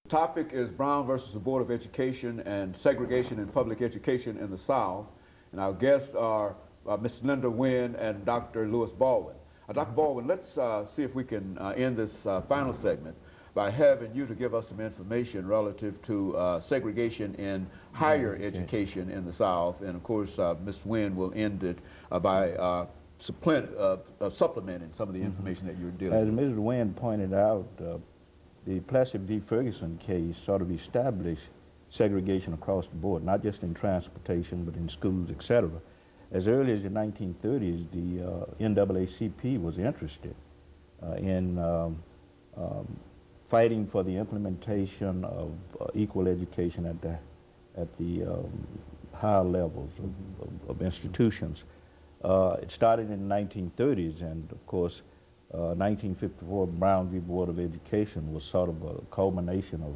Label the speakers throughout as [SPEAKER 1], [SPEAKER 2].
[SPEAKER 1] The topic is Brown versus the Board of Education and segregation in public education in the South. And our guests are Ms. LWynn and Dr. LBaldwin. Dr. Baldwin, let's see if we can end this final segment by having you to give us some information relative to segregation in higher education in the South. And of course, Ms. Wynn will end it by supplementing some of the information that you're dealing with.
[SPEAKER 2] As Ms. Wynn pointed out, the Plessy v. Ferguson case sort of established segregation across the board, not just in transportation, but in schools, etc. As early as the 1930s, the NAACP was interested in fighting for the implementation of equal education at the higher levels of institutions. It started in the 1930s, and of course, 1954 Brown v. Board of Education was sort of a culmination of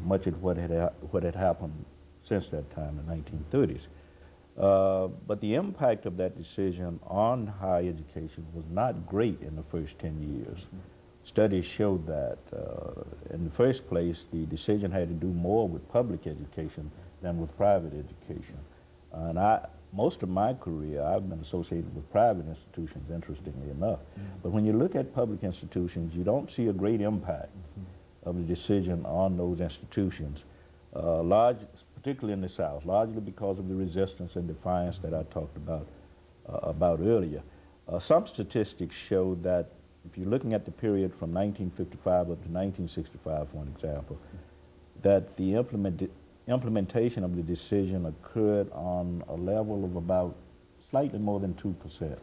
[SPEAKER 2] much of what had happened since that time, the 1930s. But the impact of that decision on higher education was not great in the first 10 years. Studies showed that, in the first place, the decision had to do more with public education than with private education. And most of my career, I've been associated with private institutions, interestingly enough. But when you look at public institutions, you don't see a great impact of the decision on those institutions, particularly in the South, largely because of the resistance and defiance that I talked about earlier. Some statistics show that if you're looking at the period from 1955 up to 1965, for an example, that the implementation of the decision occurred on a level of about slightly more than 2%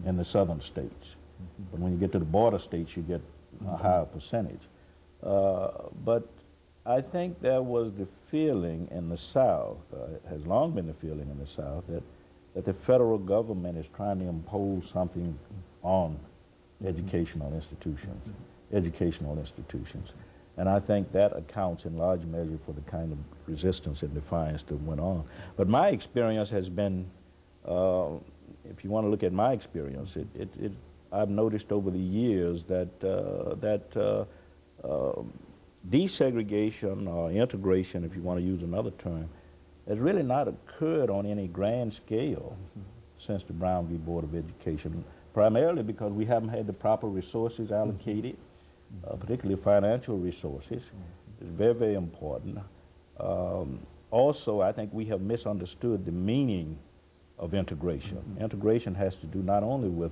[SPEAKER 2] in the southern states. But when you get to the border states, you get a higher percentage. But I think there was the feeling in the South, has long been the feeling in the South, that the federal government is trying to impose something on educational institutions. And I think that accounts in large measure for the kind of resistance and defiance that went on. But my experience has been, if you want to look at my experience, I've noticed over the years that desegregation or integration, if you want to use another term, has really not occurred on any grand scale since the Brown v. Board of Education, primarily because we haven't had the proper resources allocated, particularly financial resources. It's very, very important. Also, I think we have misunderstood the meaning of integration. Integration has to do not only with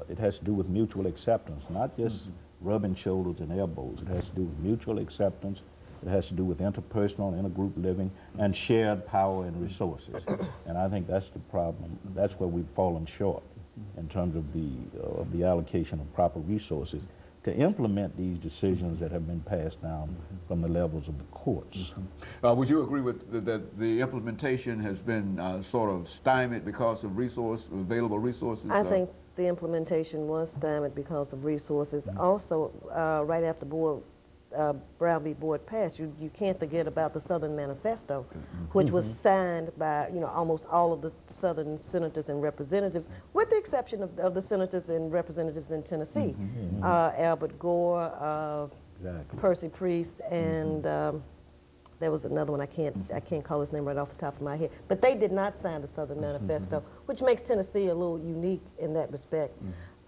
[SPEAKER 2] it has to do with mutual acceptance, not just rubbing shoulders and elbows. It has to do with mutual acceptance. It has to do with interpersonal, intergroup living, and shared power and resources. And I think that's the problem. That's where we've fallen short in terms of the allocation of proper resources to implement these decisions that have been passed down from the levels of the courts.
[SPEAKER 1] Would you agree with that the implementation has been sort of stymied because of available resources?
[SPEAKER 3] I think the implementation was stymied because of resources. Also, right after Brown v. Board passed, you can't forget about the Southern Manifesto, which was signed by almost all of the Southern senators and representatives, with the exception of the senators and representatives in Tennessee, Albert Gore, Percy Priest, and there was another one I can't call his name right off the top of my head, but they did not sign the Southern Manifesto, which makes Tennessee a little unique in that respect.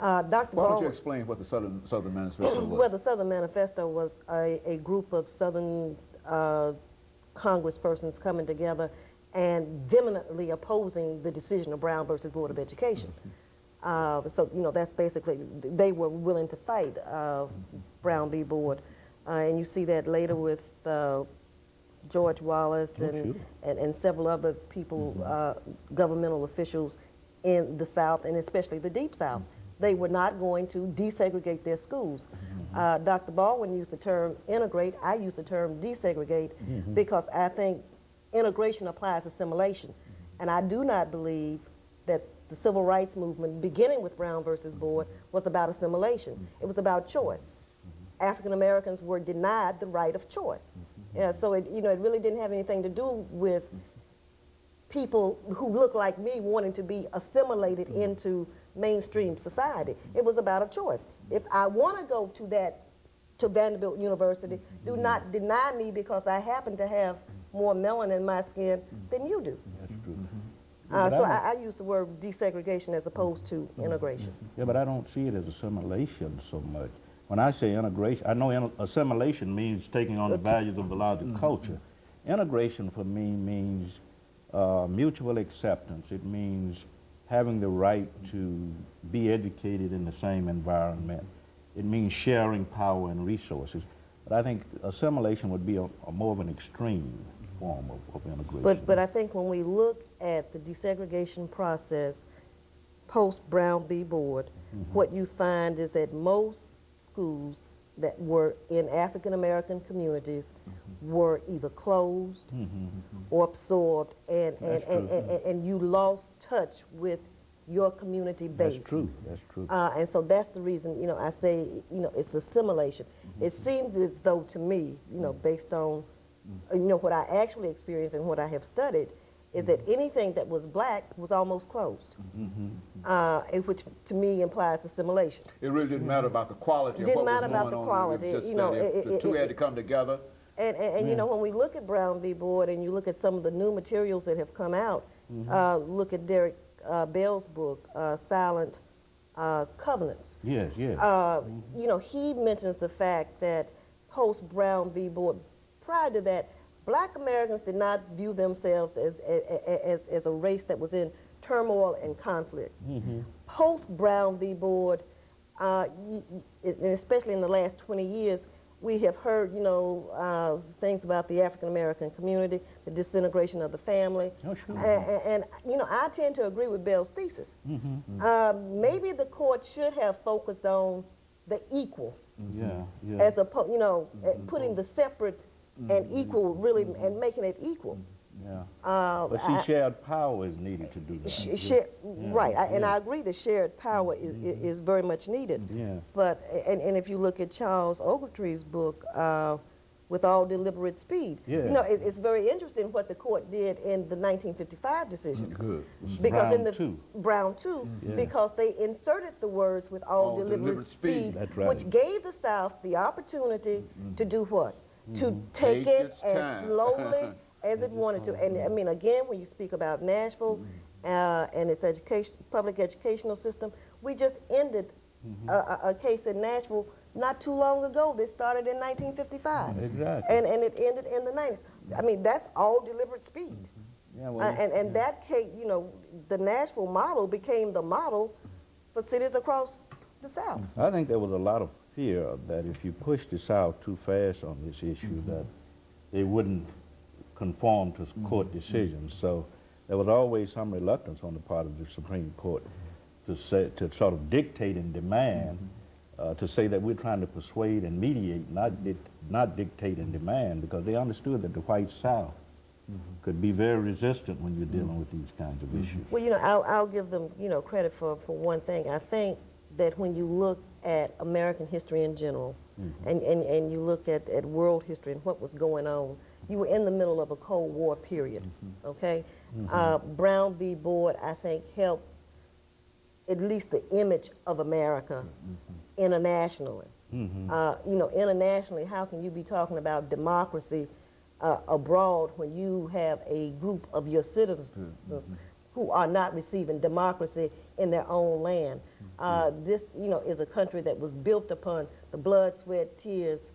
[SPEAKER 3] Dr.
[SPEAKER 1] Why don't you explain what the Southern Manifesto was?
[SPEAKER 3] Well, the Southern Manifesto was a group of Southern congresspersons coming together and vehemently opposing the decision of Brown versus Board of Education. So, that's basically, they were willing to fight Brown v. Board. And you see that later with George Wallace and several other people, governmental officials in the South, and especially the Deep South. They were not going to desegregate their schools. Dr. Baldwin used the term integrate. I use the term desegregate because I think integration applies assimilation. And I do not believe that the civil rights movement, beginning with Brown versus Board, was about assimilation. It was about choice. African Americans were denied the right of choice. So it really didn't have anything to do with people who look like me wanting to be assimilated into mainstream society. It was about a choice. If I want to go to that to Vanderbilt University. Do not deny me because I happen to have more melanin in my skin than you do.
[SPEAKER 2] That's true.
[SPEAKER 3] So I use the word desegregation as opposed to integration.
[SPEAKER 2] Yeah, but I don't see it as assimilation so much. When I say integration, I know assimilation means taking on the values of the larger culture. Integration for me means mutual acceptance. It means having the right to be educated in the same environment. It means sharing power and resources. But I think assimilation would be a more of an extreme form of integration.
[SPEAKER 3] But I think when we look at the desegregation process post-Brown v. Board, what you find is that most schools that were in African-American communities were either closed or absorbed, and you lost touch with your community base.
[SPEAKER 2] That's true. That's true.
[SPEAKER 3] And so that's the reason, you know, I say, you know, it's assimilation. It seems as though to me, you know, based on, you know, what I actually experienced and what I have studied, is that anything that was black was almost closed, which to me implies assimilation.
[SPEAKER 1] It really didn't matter about the quality of
[SPEAKER 3] Didn't
[SPEAKER 1] what was
[SPEAKER 3] matter
[SPEAKER 1] going
[SPEAKER 3] about the
[SPEAKER 1] on.
[SPEAKER 3] quality.
[SPEAKER 1] It was just
[SPEAKER 3] You know,
[SPEAKER 1] that the two had to come together.
[SPEAKER 3] And you know, when we look at Brown v. Board and you look at some of the new materials that have come out, look at Derek Bell's book, Silent Covenants.
[SPEAKER 2] Yes, yes.
[SPEAKER 3] You know, he mentions the fact that post-Brown v. Board, prior to that, black Americans did not view themselves as a race that was in turmoil and conflict. Post-Brown v. Board, especially in the last 20 years, we have heard, you know, things about the African-American community, the disintegration of the family.
[SPEAKER 2] Oh, sure.
[SPEAKER 3] And, you know, I tend to agree with Bell's thesis. Maybe the court should have focused on the equal, as opposed, you know, putting the separate and equal, really, and making it equal.
[SPEAKER 2] But see, shared power is needed to do that.
[SPEAKER 3] Right, and I agree that shared power is very much needed. But, and if you look at Charles Ogletree's book, With All Deliberate Speed, you know, it's very interesting what the court did in the 1955 decision.
[SPEAKER 1] Good.
[SPEAKER 3] Because
[SPEAKER 2] Brown
[SPEAKER 3] in the
[SPEAKER 2] too.
[SPEAKER 3] Brown 2, because they inserted the words with all deliberate speed,
[SPEAKER 2] That's right.
[SPEAKER 3] which gave the South the opportunity to do what? To take it
[SPEAKER 1] its
[SPEAKER 3] as
[SPEAKER 1] time.
[SPEAKER 3] slowly as it wanted to. And I mean, again, when you speak about Nashville and its public educational system, we just ended a case in Nashville not too long ago. This started in 1955.
[SPEAKER 2] Exactly.
[SPEAKER 3] And it ended in the 90s. I mean, that's all deliberate speed. And that case, you know, the Nashville model became the model for cities across the South.
[SPEAKER 2] I think there was a lot of fear that if you pushed the South too fast on this issue, that they wouldn't conform to court decisions. So there was always some reluctance on the part of the Supreme Court to sort of dictate and demand, to say that we're trying to persuade and mediate, not dictate and demand, because they understood that the white South could be very resistant when you're dealing with these kinds of issues.
[SPEAKER 3] Well, you know, I'll give them, you know, credit for one thing. I think that when you look at American history in general, and you look at world history and what was going on, you were in the middle of a Cold War period, okay? Brown v. Board, I think, helped at least the image of America internationally. You know, internationally, how can you be talking about democracy abroad when you have a group of your citizens who are not receiving democracy in their own land? This, you know, is a country that was built upon the blood, sweat, tears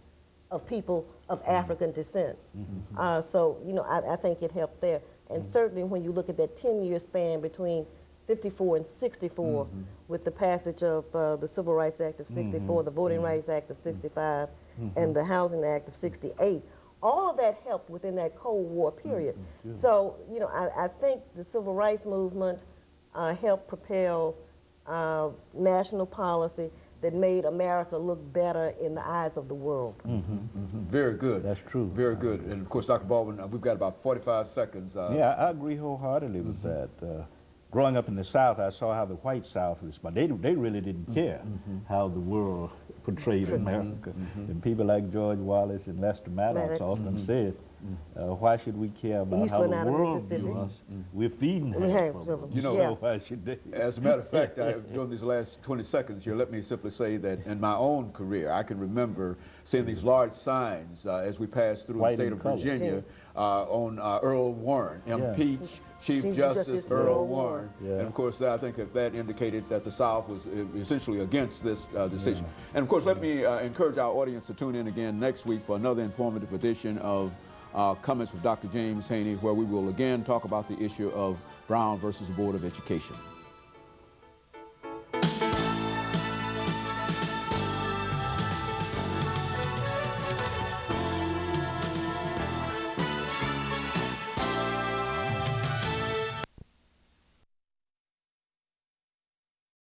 [SPEAKER 3] of people of African descent. So, you know, I think it helped there. And certainly when you look at that 10-year span between 54 and 64, with the passage of the Civil Rights Act of 64, the Voting Rights Act of 65, and the Housing Act of 68, all of that helped within that Cold War period. So, you know, I think the Civil Rights Movement helped propel national policy that made America look better in the eyes of the world.
[SPEAKER 1] Very good.
[SPEAKER 2] That's true.
[SPEAKER 1] Very good. And of course, Dr. Baldwin, we've got about 45 seconds.
[SPEAKER 2] Yeah, I agree wholeheartedly with that. growing up in the South, I saw how the white South responded. They really didn't care how the world portrayed America. And people like George Wallace and Lester Maddox often said, why should we care about
[SPEAKER 3] Eastland
[SPEAKER 2] how
[SPEAKER 3] out
[SPEAKER 2] the
[SPEAKER 3] of
[SPEAKER 2] world
[SPEAKER 3] Mississippi.
[SPEAKER 2] views us? We're feeding
[SPEAKER 3] We
[SPEAKER 2] half
[SPEAKER 3] have
[SPEAKER 2] of
[SPEAKER 3] some,
[SPEAKER 2] them.
[SPEAKER 1] You know,
[SPEAKER 3] yeah.
[SPEAKER 2] So why should they?
[SPEAKER 1] As a matter of fact, during these last 20 seconds here, let me simply say that in my own career, I can remember seeing these large signs as we passed through
[SPEAKER 2] White
[SPEAKER 1] the state
[SPEAKER 2] and
[SPEAKER 1] of
[SPEAKER 2] colored.
[SPEAKER 1] Virginia on Earl Warren, impeach Chief Justice Earl Warren. And of course, I think that indicated that the South was essentially against this decision. And of course, let me encourage our audience to tune in again next week for another informative edition of Comments with Dr. James Haney, where we will again talk about the issue of Brown versus the Board of Education.